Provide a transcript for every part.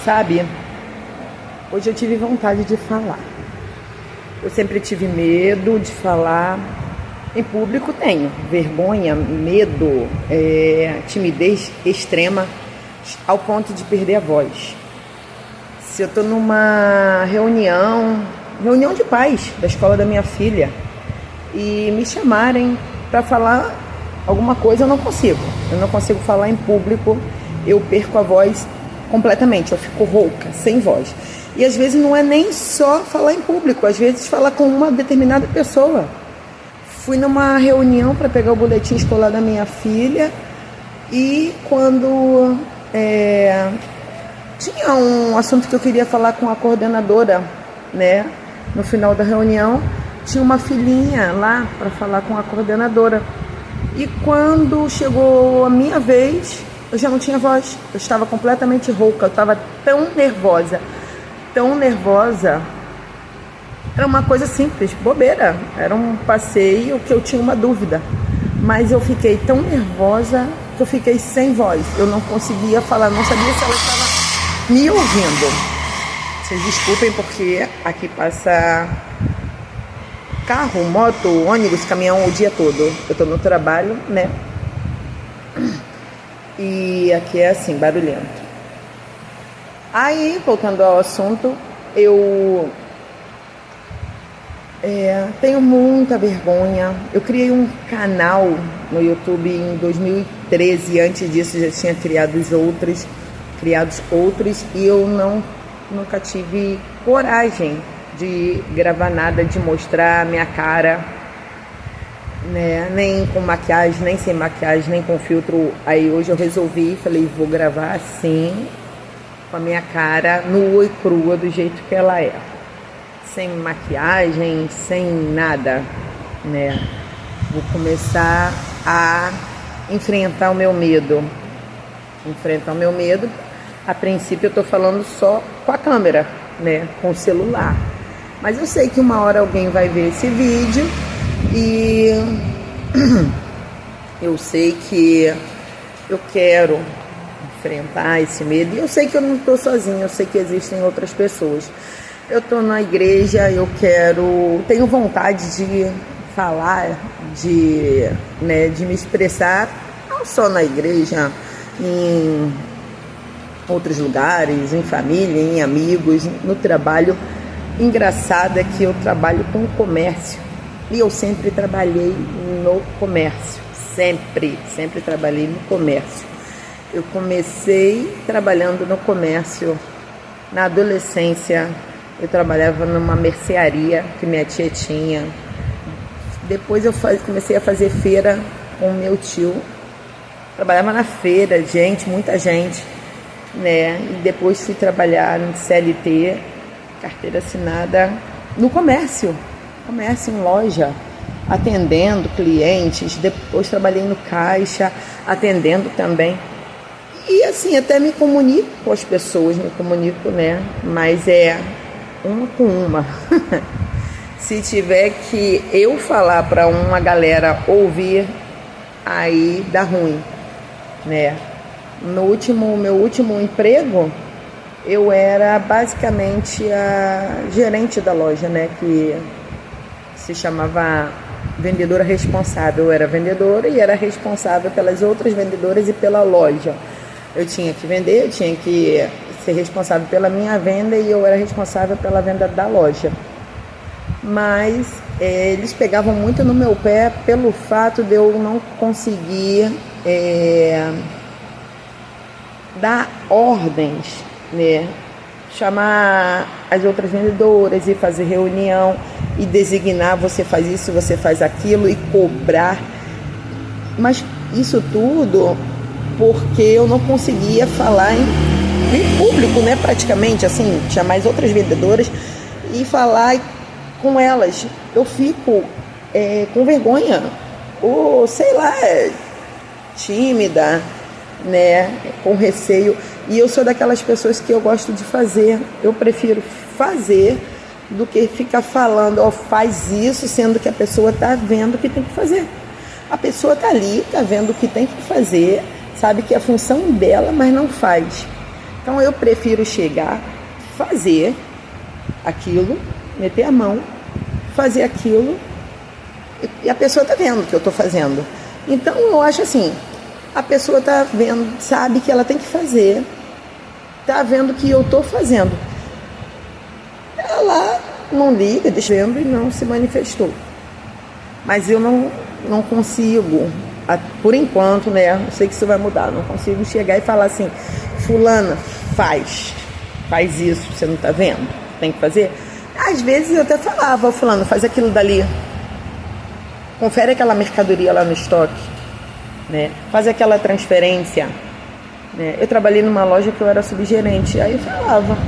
sabe? Hoje eu tive vontade de falar. Eu sempre tive medo de falar em público, tenho vergonha, medo, timidez extrema, ao ponto de perder a voz. Se eu tô numa reunião de pais da escola da minha filha, e me chamarem para falar alguma coisa, eu não consigo falar em público, eu perco a voz completamente, eu fico rouca, sem voz. E às vezes não é nem só falar em público, às vezes falar com uma determinada pessoa. Fui numa reunião para pegar o boletim escolar da minha filha, e quando tinha um assunto que eu queria falar com a coordenadora, né? No final da reunião, tinha uma filhinha lá para falar com a coordenadora. E quando chegou a minha vez, eu já não tinha voz. Eu estava completamente rouca, eu estava tão nervosa. Era uma coisa simples, bobeira. Era um passeio que eu tinha uma dúvida. Mas eu fiquei tão nervosa que eu fiquei sem voz. Eu não conseguia falar, não sabia se ela estava me ouvindo. Vocês desculpem porque aqui passa carro, moto, ônibus, caminhão o dia todo. Eu estou no trabalho, né? E aqui é assim, barulhento. Aí, voltando ao assunto, eu tenho muita vergonha. Eu criei um canal no YouTube em 2013. Antes disso, já tinha criados outros, e eu nunca tive coragem de gravar nada, de mostrar a minha cara, né? Nem com maquiagem, nem sem maquiagem, nem com filtro. Aí hoje eu resolvi, falei, vou gravar assim, com a minha cara nua e crua, do jeito que ela é, sem maquiagem, sem nada, né? Vou começar a enfrentar o meu medo. A princípio eu tô falando só com a câmera, né? Com o celular. Mas eu sei que uma hora alguém vai ver esse vídeo e eu sei que eu quero enfrentar esse medo. E eu sei que eu não estou sozinha, eu sei que existem outras pessoas. Eu estou na igreja, tenho vontade de falar, de me expressar, não só na igreja, em outros lugares, em família, em amigos, no trabalho. Engraçado é que eu trabalho com comércio e eu sempre trabalhei no comércio, sempre trabalhei no comércio. Eu comecei trabalhando no comércio na adolescência. Eu trabalhava numa mercearia que minha tia tinha. Depois eu comecei a fazer feira com meu tio. Trabalhava na feira, muita gente, né? E depois fui trabalhar no CLT, carteira assinada, no comércio em loja, atendendo clientes. Depois trabalhei no caixa, atendendo também. E assim, até me comunico com as pessoas, né? Mas é uma com uma. Se tiver que eu falar para uma galera ouvir, aí dá ruim, né? Meu último emprego, eu era basicamente a gerente da loja, né? Que se chamava vendedora responsável. Eu era vendedora e era responsável pelas outras vendedoras e pela loja. Eu tinha que vender, eu tinha que ser responsável pela minha venda e eu era responsável pela venda da loja. Mas eles pegavam muito no meu pé pelo fato de eu não conseguir dar ordens, né? Chamar as outras vendedoras e fazer reunião e designar, você faz isso, você faz aquilo, e cobrar. Mas isso tudo porque eu não conseguia falar em público, né? Praticamente, assim, chamar as outras vendedoras e falar com elas. Eu fico com vergonha, ou sei lá, tímida, né? Com receio. E eu sou daquelas pessoas que eu gosto de fazer. Eu prefiro fazer do que ficar falando, faz isso, sendo que a pessoa está vendo o que tem que fazer. A pessoa está ali, está vendo o que tem que fazer, sabe que é a função dela, mas não faz. Então eu prefiro chegar, fazer aquilo, meter a mão, fazer aquilo, e a pessoa está vendo o que eu estou fazendo. Então eu acho assim, a pessoa está vendo, sabe que ela tem que fazer, está vendo o que eu estou fazendo. Ela não liga, deixando e não se manifestou. Mas eu não consigo, por enquanto, né? Não sei que isso vai mudar, não consigo chegar e falar assim, fulana, faz isso, você não está vendo? Tem que fazer? Às vezes eu até falava, fulano, faz aquilo dali, confere aquela mercadoria lá no estoque, né? Faz aquela transferência, né? Eu trabalhei numa loja que eu era subgerente, aí eu falava,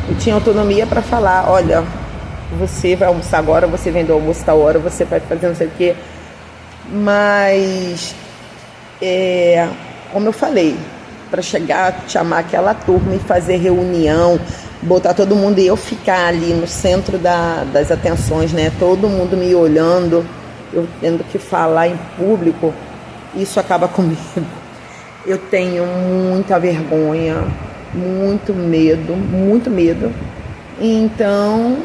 eu tinha autonomia para falar, olha, você vai almoçar agora, você vem do almoço tal hora, você vai fazer não sei o quê. Mas, como eu falei, para chegar, chamar aquela turma e fazer reunião, botar todo mundo e eu ficar ali no centro das atenções, né? Todo mundo me olhando, eu tendo que falar em público, isso acaba comigo. Eu tenho muita vergonha, muito medo. Então,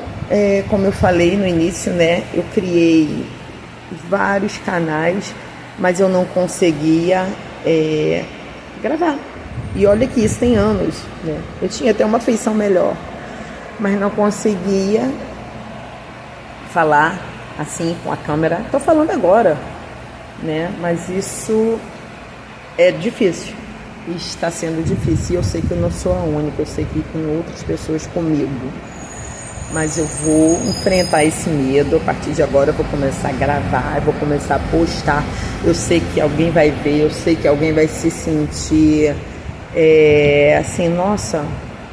como eu falei no início, né? Eu criei vários canais, mas eu não conseguia gravar. E olha que isso tem anos, né? Eu tinha até uma feição melhor, mas não conseguia falar assim com a câmera. Estou falando agora, né? Mas isso é difícil, está sendo difícil. E eu sei que eu não sou a única, eu sei que tem outras pessoas comigo. Mas eu vou enfrentar esse medo. A partir de agora eu vou começar a gravar, eu vou começar a postar. Eu sei que alguém vai ver, eu sei que alguém vai se sentir assim, nossa,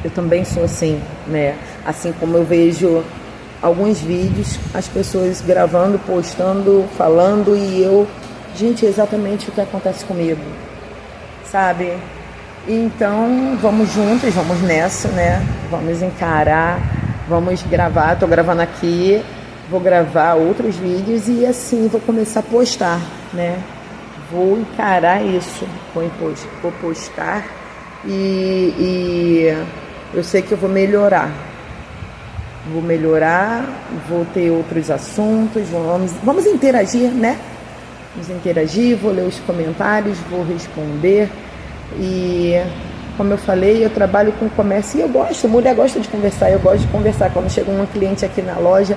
eu também sou assim, né? Assim como eu vejo alguns vídeos, as pessoas gravando, postando, falando, e eu, gente, é exatamente o que acontece comigo, sabe? Então, vamos juntos, vamos nessa, né? Vamos encarar, vamos gravar. Tô gravando aqui, vou gravar outros vídeos e assim vou começar a postar, né? Vou encarar isso, vou postar e eu sei que eu vou melhorar, vou ter outros assuntos, vamos interagir, né? Vamos interagir, vou ler os comentários, vou responder. E como eu falei, eu trabalho com comércio e eu gosto, mulher gosta de conversar, eu gosto de conversar. Quando chega um cliente aqui na loja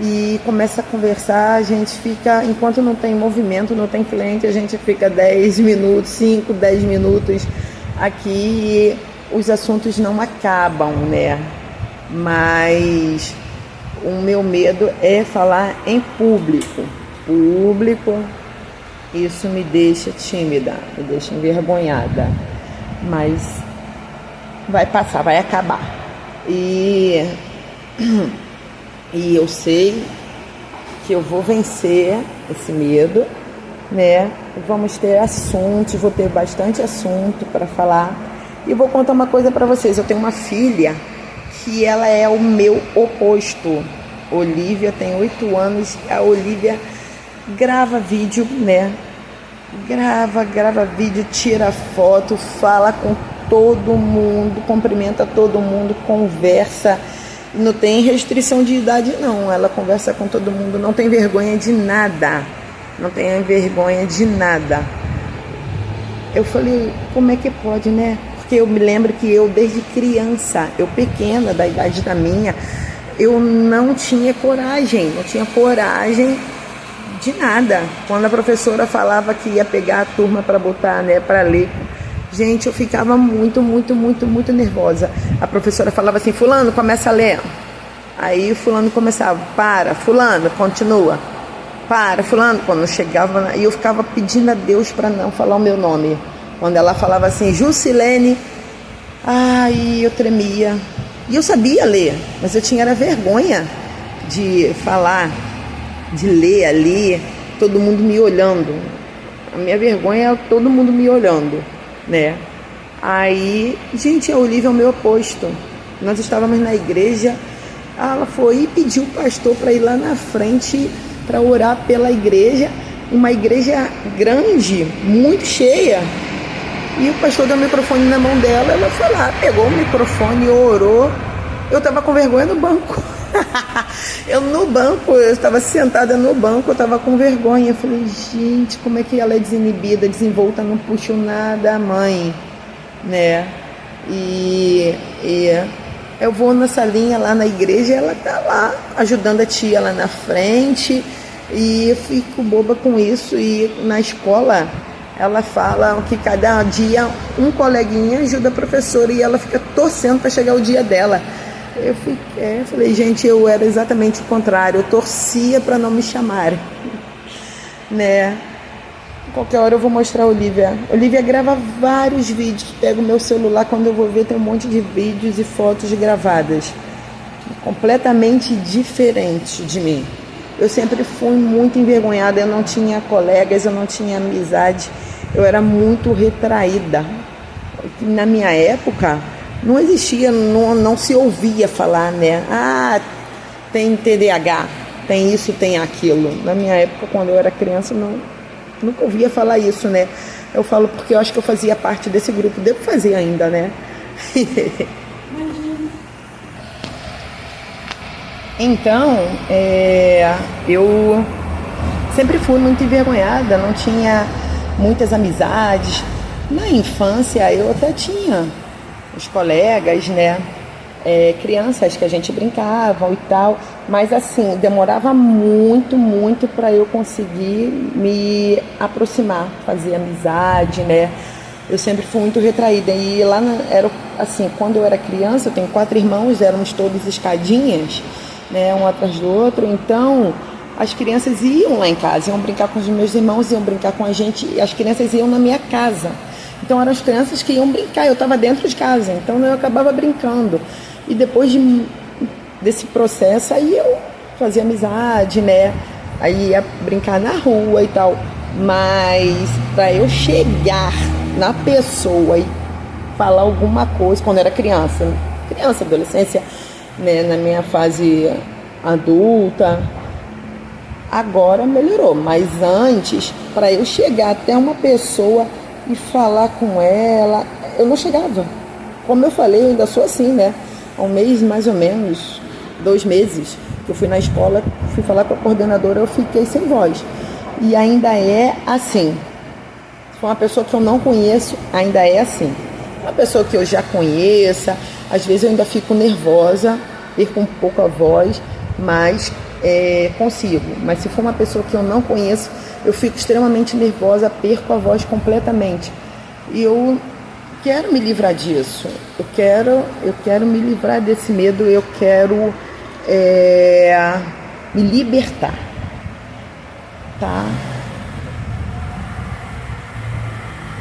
e começa a conversar, a gente fica, enquanto não tem movimento, não tem cliente, a gente fica 10 minutos, 5, 10 minutos aqui e os assuntos não acabam, né? Mas o meu medo é falar em público. Isso me deixa tímida, me deixa envergonhada, mas vai passar, vai acabar. E eu sei que eu vou vencer esse medo, né? Vamos ter assuntos, vou ter bastante assunto para falar. E vou contar uma coisa para vocês. Eu tenho uma filha que ela é o meu oposto. Olivia tem 8 anos. A Olivia grava vídeo, né? Grava vídeo, tira foto, fala com todo mundo, cumprimenta todo mundo, conversa. Não tem restrição de idade, não. Ela conversa com todo mundo, não tem vergonha de nada. Não tem vergonha de nada. Eu falei, como é que pode, né? Porque eu me lembro que eu, desde criança, eu pequena, da idade da minha, eu não tinha coragem de nada. Quando a professora falava que ia pegar a turma para botar, né, para ler, gente, eu ficava muito nervosa. A professora falava assim, fulano, começa a ler. Aí o fulano começava, para, fulano, continua. Para, fulano, quando chegava, e eu ficava pedindo a Deus para não falar o meu nome. Quando ela falava assim, Jusilene, ai, eu tremia. E eu sabia ler, mas eu tinha vergonha de falar, de ler ali, todo mundo me olhando. A minha vergonha é todo mundo me olhando, né? Aí, gente, a Olivia é o meu oposto. Nós estávamos na igreja, ela foi e pediu o pastor para ir lá na frente para orar pela igreja, uma igreja grande, muito cheia. E o pastor deu o microfone na mão dela, ela foi lá, pegou o microfone, orou. Eu tava com vergonha no banco. Eu estava sentada no banco, eu tava com vergonha. Eu falei, gente, como é que ela é desinibida, desenvolta, não puxou nada a mãe, né? E eu vou na salinha lá na igreja e ela tá lá, ajudando a tia lá na frente. E eu fico boba com isso. E na escola ela fala que cada dia um coleguinha ajuda a professora e ela fica torcendo para chegar o dia dela. Eu falei, gente, eu era exatamente o contrário, eu torcia para não me chamarem, né? Qualquer hora eu vou mostrar a Olivia. Olivia grava vários vídeos, pega o meu celular, quando eu vou ver tem um monte de vídeos e fotos gravadas, completamente diferente de mim. Eu sempre fui muito envergonhada, eu não tinha colegas, eu não tinha amizade, eu era muito retraída. Na minha época, não existia, não se ouvia falar, né? Ah, tem TDAH, tem isso, tem aquilo. Na minha época, quando eu era criança, nunca ouvia falar isso, né? Eu falo porque eu acho que eu fazia parte desse grupo, devo fazer ainda, né? Então, eu sempre fui muito envergonhada, não tinha muitas amizades. Na infância eu até tinha os colegas, né? Crianças que a gente brincava e tal, mas assim, demorava muito para eu conseguir me aproximar, fazer amizade, né? Eu sempre fui muito retraída e lá era assim, quando eu era criança, eu tenho 4 irmãos, éramos todos escadinhas, né, um atrás do outro, então as crianças iam lá em casa, iam brincar com os meus irmãos, iam brincar com a gente, e as crianças iam na minha casa, então eram as crianças que iam brincar, eu estava dentro de casa, então eu acabava brincando, e depois desse processo, aí eu fazia amizade, né, aí ia brincar na rua e tal, mas para eu chegar na pessoa e falar alguma coisa, quando eu era criança, adolescência, né, na minha fase adulta, agora melhorou, mas antes, para eu chegar até uma pessoa e falar com ela, eu não chegava. Como eu falei, eu ainda sou assim, né? Há um mês, mais ou menos, 2 meses, que eu fui na escola, fui falar com a coordenadora, eu fiquei sem voz. E ainda é assim. Se for uma pessoa que eu não conheço, ainda é assim. Uma pessoa que eu já conheça, às vezes eu ainda fico nervosa, perco um pouco a voz, mas consigo. Mas se for uma pessoa que eu não conheço, eu fico extremamente nervosa, perco a voz completamente. E eu quero me livrar disso. Eu quero me livrar desse medo, eu quero me libertar. Tá?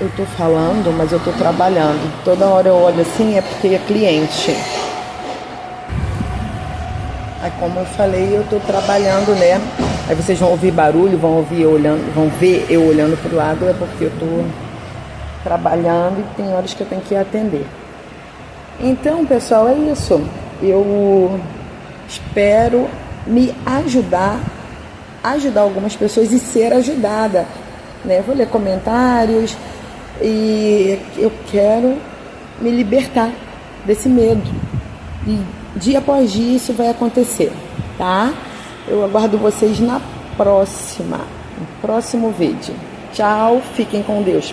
Eu tô falando, mas eu tô trabalhando. Toda hora eu olho assim, é porque é cliente. Aí, como eu falei, eu tô trabalhando, né? Aí vocês vão ouvir barulho, vão ver eu olhando pro lado, é porque eu tô trabalhando e tem horas que eu tenho que atender. Então, pessoal, é isso. Eu espero me ajudar algumas pessoas e ser ajudada, né? Vou ler comentários e eu quero me libertar desse medo. E dia após dia isso vai acontecer, tá? Eu aguardo vocês no próximo vídeo. Tchau, fiquem com Deus.